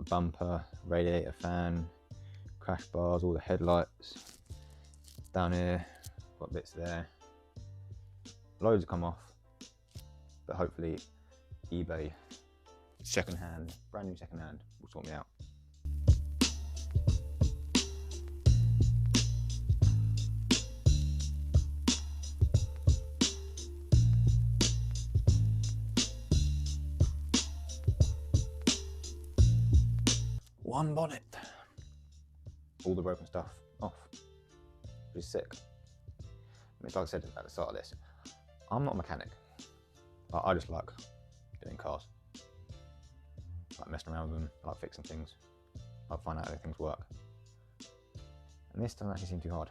bumper, radiator fan, crash bars, all the headlights. Down here, got bits there. Loads come off, but hopefully eBay secondhand, brand new secondhand, will sort me out. One bonnet, all the broken stuff off, which is sick. It's like I said at the start of this, I'm not a mechanic. I just like doing cars. I like messing around with them, I like fixing things, I like finding out how things work. And this doesn't actually seem too hard.